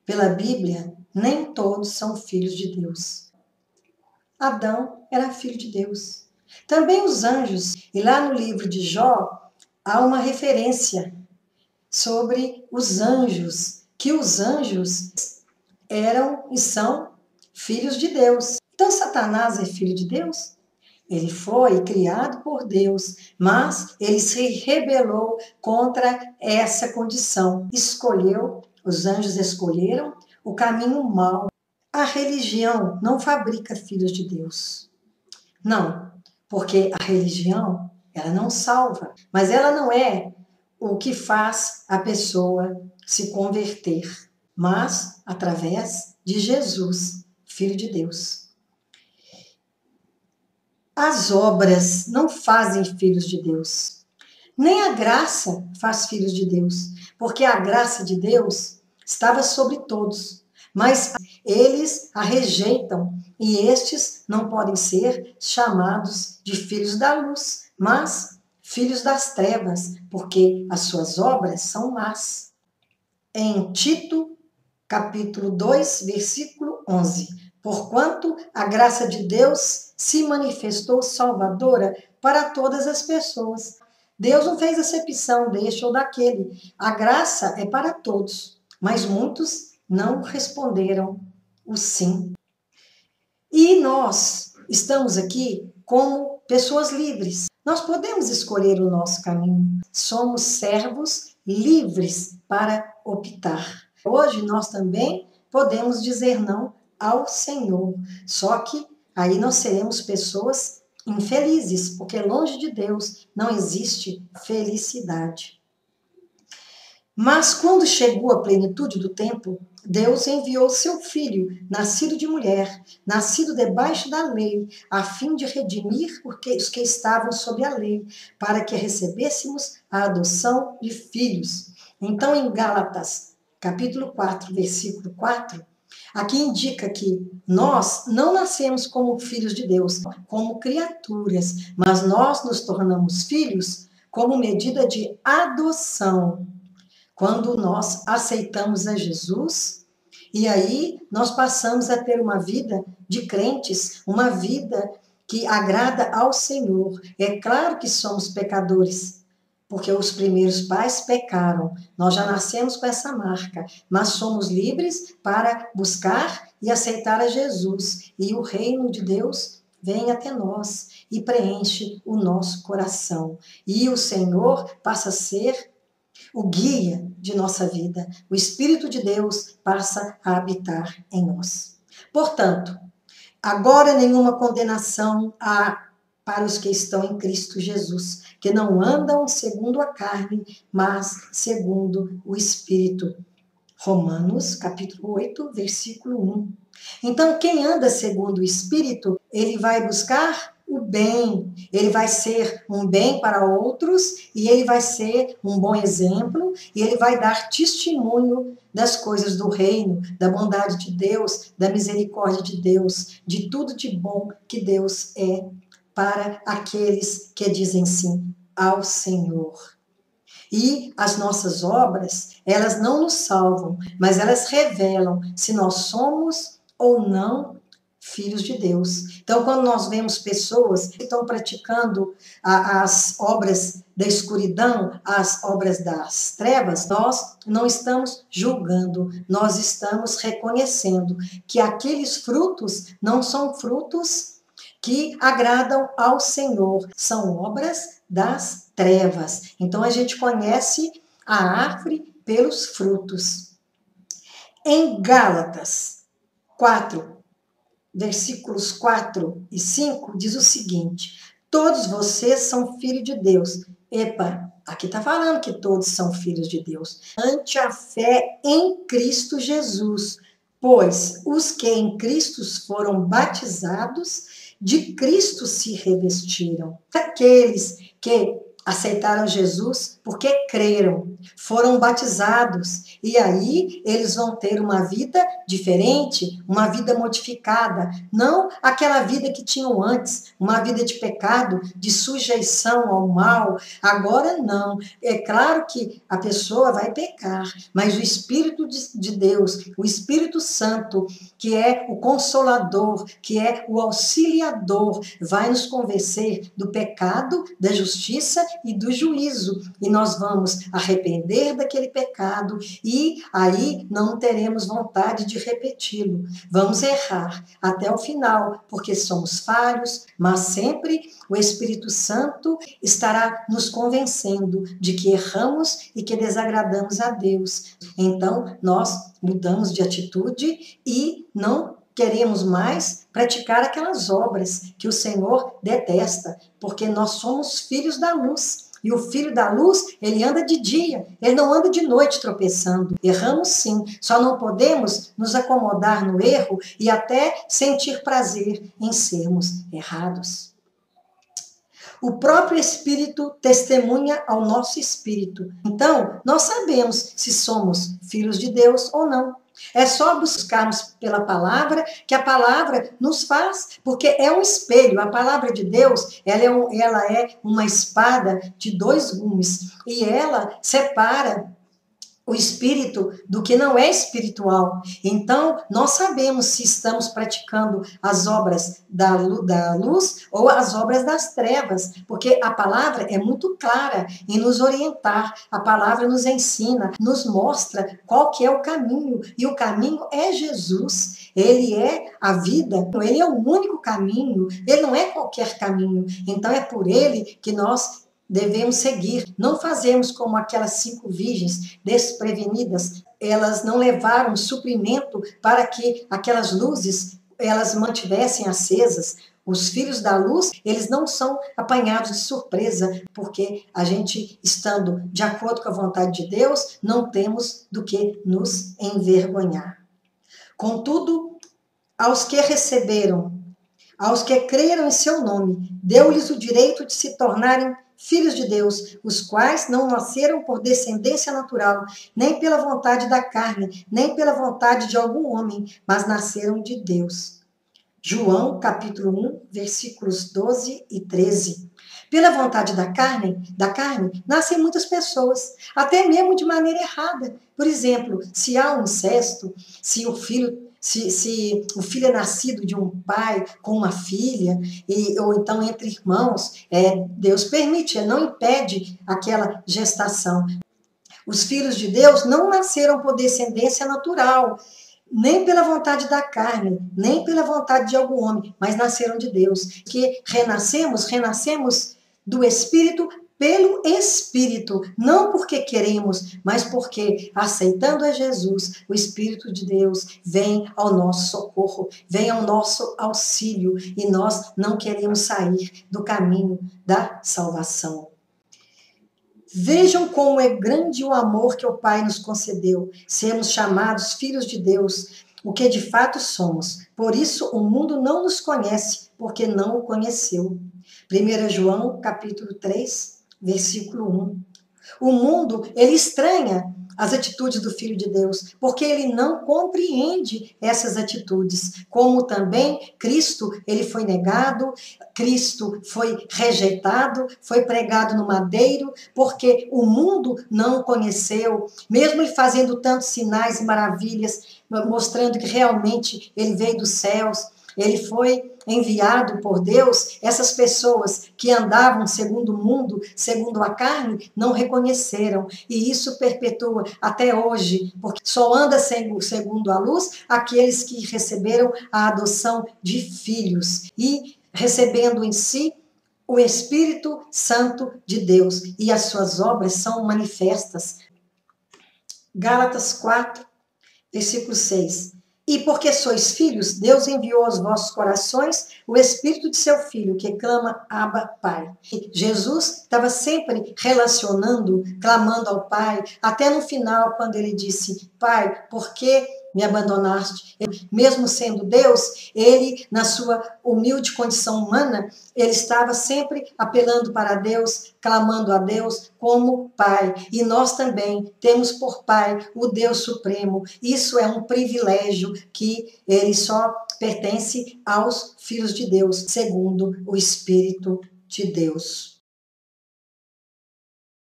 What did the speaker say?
pela Bíblia, nem todos são filhos de Deus. Adão era filho de Deus. Também os anjos, e lá no livro de Jó, há uma referência sobre os anjos, que os anjos eram e são filhos de Deus. Então, Satanás é filho de Deus? Ele foi criado por Deus, mas ele se rebelou contra essa condição. Os anjos escolheram o caminho mau. A religião não fabrica filhos de Deus. Não, porque a religião, ela não salva, mas ela não é o que faz a pessoa se converter, mas através de Jesus, Filho de Deus. As obras não fazem filhos de Deus. Nem a graça faz filhos de Deus, porque a graça de Deus estava sobre todos, mas eles a rejeitam e estes não podem ser chamados de filhos da luz, mas filhos das trevas, porque as suas obras são más. Em Tito, capítulo 2, versículo 11. Porquanto a graça de Deus se manifestou salvadora para todas as pessoas. Deus não fez acepção deste ou daquele. A graça é para todos, mas muitos não responderam o sim. E nós estamos aqui como pessoas livres. Nós podemos escolher o nosso caminho. Somos servos livres para optar. Hoje nós também podemos dizer não ao Senhor. Só que aí nós seremos pessoas infelizes, porque longe de Deus não existe felicidade. Mas quando chegou a plenitude do tempo, Deus enviou seu filho, nascido de mulher, nascido debaixo da lei, a fim de redimir os que estavam sob a lei, para que recebêssemos a adoção de filhos. Então, em Gálatas, capítulo 4, versículo 4, aqui indica que nós não nascemos como filhos de Deus, como criaturas, mas nós nos tornamos filhos como medida de adoção. Quando nós aceitamos a Jesus, e aí nós passamos a ter uma vida de crentes, uma vida que agrada ao Senhor. É claro que somos pecadores, porque os primeiros pais pecaram. Nós já nascemos com essa marca, mas somos livres para buscar e aceitar a Jesus. E o reino de Deus vem até nós e preenche o nosso coração. E o Senhor passa a ser o guia de nossa vida. O Espírito de Deus passa a habitar em nós. Portanto, agora nenhuma condenação há para os que estão em Cristo Jesus, que não andam segundo a carne, mas segundo o Espírito. Romanos, capítulo 8, versículo 1. Então, quem anda segundo o Espírito, ele vai buscar o bem, ele vai ser um bem para outros e ele vai ser um bom exemplo e ele vai dar testemunho das coisas do reino, da bondade de Deus, da misericórdia de Deus, de tudo de bom que Deus é para aqueles que dizem sim ao Senhor. E as nossas obras, elas não nos salvam, mas elas revelam se nós somos ou não filhos de Deus. Então, quando nós vemos pessoas que estão praticando as obras da escuridão, as obras das trevas, nós não estamos julgando, nós estamos reconhecendo que aqueles frutos não são frutos que agradam ao Senhor, são obras das trevas. Então, a gente conhece a árvore pelos frutos. Em Gálatas 4, versículos 4 e 5, diz o seguinte: todos vocês são filhos de Deus. Epa, aqui está falando que todos são filhos de Deus. Ante a fé em Cristo Jesus, pois os que em Cristo foram batizados, de Cristo se revestiram. Aqueles que aceitaram Jesus porque creram, foram batizados, e aí eles vão ter uma vida diferente, uma vida modificada, não aquela vida que tinham antes, uma vida de pecado, de sujeição ao mal. Agora não. É claro que a pessoa vai pecar, mas o Espírito de Deus, o Espírito Santo, que é o Consolador, que é o Auxiliador, vai nos convencer do pecado, da justiça e do juízo. E nós vamos arrepender daquele pecado e aí não teremos vontade de repeti-lo. Vamos errar até o final, porque somos falhos, mas sempre o Espírito Santo estará nos convencendo de que erramos e que desagradamos a Deus. Então, nós mudamos de atitude e não queremos mais praticar aquelas obras que o Senhor detesta, porque nós somos filhos da luz. E o filho da luz, ele anda de dia, ele não anda de noite tropeçando. Erramos sim, só não podemos nos acomodar no erro e até sentir prazer em sermos errados. O próprio Espírito testemunha ao nosso espírito. Então, nós sabemos se somos filhos de Deus ou não. É só buscarmos pela palavra, que a palavra nos faz, porque é um espelho. A palavra de Deus, ela é uma espada de dois gumes, e ela separa o espírito do que não é espiritual. Então, nós sabemos se estamos praticando as obras da luz ou as obras das trevas, porque a palavra é muito clara em nos orientar. A palavra nos ensina, nos mostra qual que é o caminho, e o caminho é Jesus. Ele é a vida, ele é o único caminho, ele não é qualquer caminho. Então, é por ele que nós devemos seguir. Não fazemos como aquelas 5 virgens desprevenidas. Elas não levaram suprimento para que aquelas luzes elas mantivessem acesas. Os filhos da luz, eles não são apanhados de surpresa, porque a gente, estando de acordo com a vontade de Deus, não temos do que nos envergonhar. Contudo, aos que receberam, aos que creram em seu nome, deu-lhes o direito de se tornarem filhos de Deus, os quais não nasceram por descendência natural, nem pela vontade da carne, nem pela vontade de algum homem, mas nasceram de Deus. João, capítulo 1, versículos 12 e 13. Pela vontade da carne, nascem muitas pessoas, até mesmo de maneira errada. Por exemplo, se há um incesto, se o filho é nascido de um pai com uma filha, ou então entre irmãos, Deus permite, não impede aquela gestação. Os filhos de Deus não nasceram por descendência natural, nem pela vontade da carne, nem pela vontade de algum homem, mas nasceram de Deus. Que renascemos do Espírito pelo Espírito, não porque queremos, mas porque, aceitando a Jesus, o Espírito de Deus vem ao nosso socorro, vem ao nosso auxílio, e nós não queremos sair do caminho da salvação. Vejam como é grande o amor que o Pai nos concedeu, sermos chamados filhos de Deus, o que de fato somos. Por isso o mundo não nos conhece, porque não o conheceu. 1 João, capítulo 3, versículo 1. O mundo, ele estranha as atitudes do Filho de Deus, porque ele não compreende essas atitudes. Como também Cristo, ele foi negado, Cristo foi rejeitado, foi pregado no madeiro, porque o mundo não o conheceu, mesmo ele fazendo tantos sinais e maravilhas, mostrando que realmente ele veio dos céus, ele foi enviado por Deus. Essas pessoas que andavam segundo o mundo, segundo a carne, não reconheceram. E isso perpetua até hoje, porque só anda segundo a luz aqueles que receberam a adoção de filhos e recebendo em si o Espírito Santo de Deus. E as suas obras são manifestas. Gálatas 4, versículo 6. E porque sois filhos, Deus enviou aos vossos corações o Espírito de seu Filho, que clama, Abba, Pai. E Jesus estava sempre relacionando, clamando ao Pai, até no final, quando ele disse, Pai, por que me abandonaste. Mesmo sendo Deus, ele, na sua humilde condição humana, ele estava sempre apelando para Deus, clamando a Deus como Pai. E nós também temos por Pai o Deus Supremo. Isso é um privilégio que ele só pertence aos filhos de Deus, segundo o Espírito de Deus.